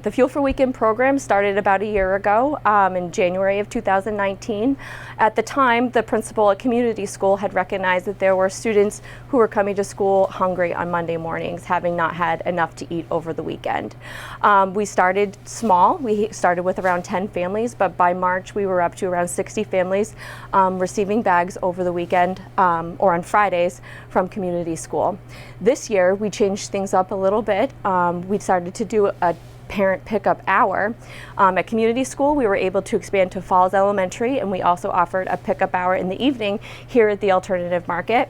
The Fuel for Weekend program started about a year ago in January of 2019. At the time, the principal at community school had recognized that there were students who were coming to school hungry on Monday mornings, having not had enough to eat over the weekend. We started small. We started with around 10 families, but by March we were up to around 60 families receiving bags over the weekend or on Fridays from community school. This year we changed things up a little bit. We started to do a parent pickup hour. At community school, we were able to expand to Falls Elementary, and we also offered a pickup hour in the evening here at the Alternative Market.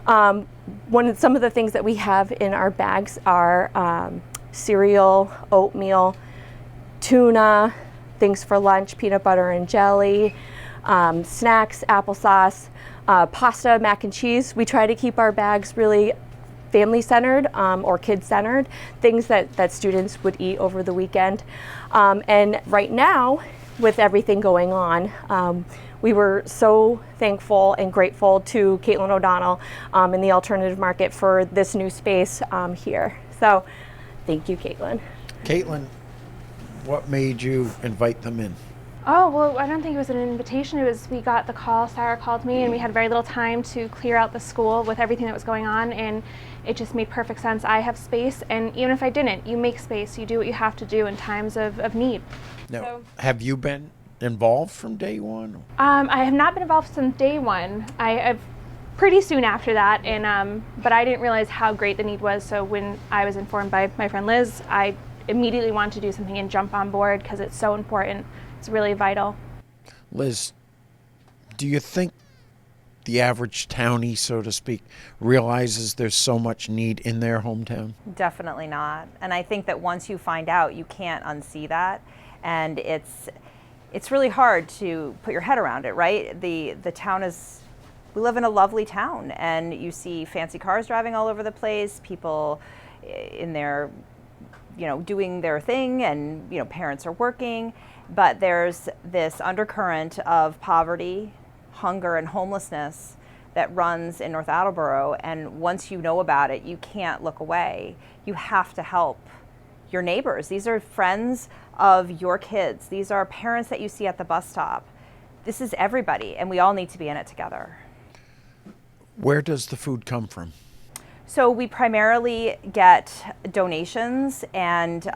Some of the things that we have in our bags are cereal, oatmeal, tuna, things for lunch, peanut butter and jelly, snacks, applesauce, pasta, mac and cheese. We try to keep our bags really family-centered or kid-centered, things that students would eat over the weekend. And right now, with everything going on, we were so thankful and grateful to Caitlin O'Donnell in the Alternative Market for this new space here. So thank you, Caitlin. Caitlin, what made you invite them in? Oh, well, I don't think it was an invitation. It was, we got the call, Sarah called me, and we had very little time to clear out the school with everything that was going on, and it just made perfect sense. I have space, and even if I didn't, you make space. You do what you have to do in times of need. Now, have you been involved from day one? I have not been involved since day one. I've pretty soon after that, and but I didn't realize how great the need was, so when I was informed by my friend Liz, I immediately wanted to do something and jump on board because it's so important. It's really vital. Liz, do you think the average townie, so to speak, realizes there's so much need in their hometown? Definitely not. And I think that once you find out, you can't unsee that. And it's really hard to put your head around it, right? The town is, we live in a lovely town, and you see fancy cars driving all over the place, people in their, doing their thing, and, parents are working. But there's this undercurrent of poverty, hunger, and homelessness that runs in North Attleboro, and once you know about it, you can't look away. You have to help your neighbors. These are friends of your kids. These are parents that you see at the bus stop. This is everybody, and we all need to be in it together. Where does the food come from? So we primarily get donations, and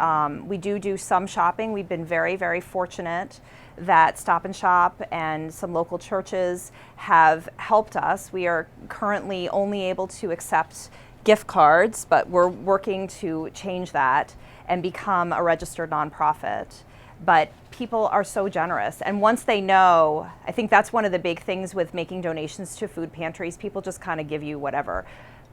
we do some shopping. We've been very, very fortunate that Stop and Shop and some local churches have helped us. We are currently only able to accept gift cards, but we're working to change that and become a registered nonprofit. But people are so generous, and once they know, I think that's one of the big things with making donations to food pantries. People just kind of give you whatever.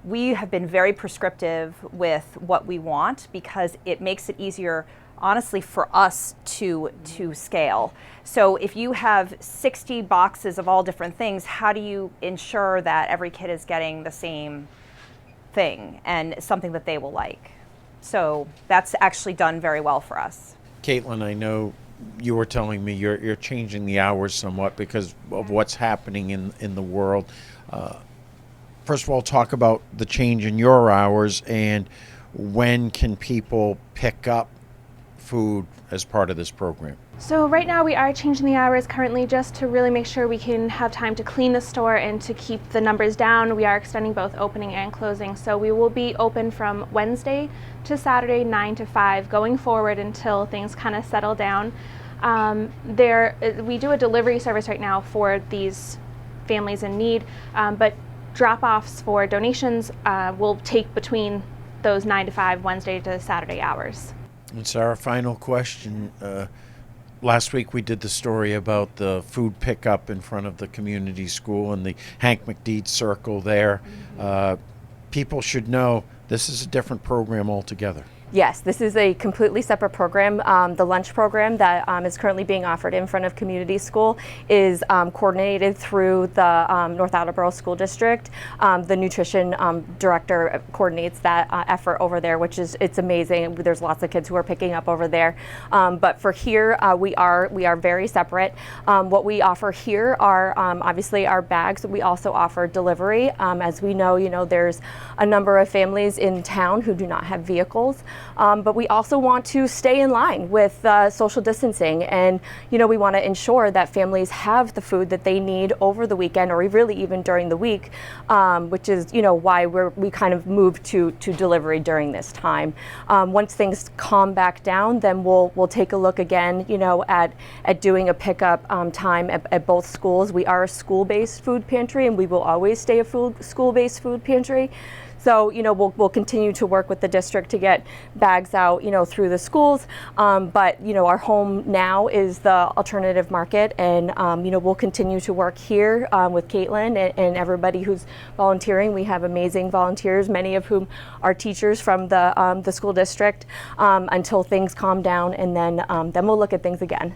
We have been very prescriptive with what we want because it makes it easier, honestly, for us to scale. So if you have 60 boxes of all different things, how do you ensure that every kid is getting the same thing and something that they will like? So that's actually done very well for us. Caitlin, I know you were telling me you're changing the hours somewhat because of what's happening in the world. First of all, talk about the change in your hours and when can people pick up food as part of this program? So right now we are changing the hours currently just to really make sure we can have time to clean the store and to keep the numbers down. We are extending both opening and closing. So we will be open from Wednesday to Saturday 9 to 5 going forward until things kind of settle down. We do a delivery service right now for these families in need, but drop-offs for donations will take between those 9 to 5 Wednesday to Saturday hours. And Sarah, final question. Last week we did the story about the food pickup in front of the community school and the Hank McDeed Circle there. People should know this is a different program altogether. Yes, this is a completely separate program. The lunch program that is currently being offered in front of community school is coordinated through the North Attleboro School District. The nutrition director coordinates that effort over there, which is, it's amazing. There's lots of kids who are picking up over there. But for here, we are very separate. What we offer here are obviously our bags. We also offer delivery. As we know, there's a number of families in town who do not have vehicles. but we also want to stay in line with social distancing, and we want to ensure that families have the food that they need over the weekend, or really even during the week, which is why we kind of moved to delivery during this time. Once things calm back down, then we'll take a look again at doing a pickup time at both schools. We are a school-based food pantry, and we will always stay a school-based food pantry. So we'll continue to work with the district to get bags out through the schools, but our home now is the alternative market, and we'll continue to work here with Caitlin and everybody who's volunteering. We have amazing volunteers, many of whom are teachers from the school district, until things calm down, and then we'll look at things again.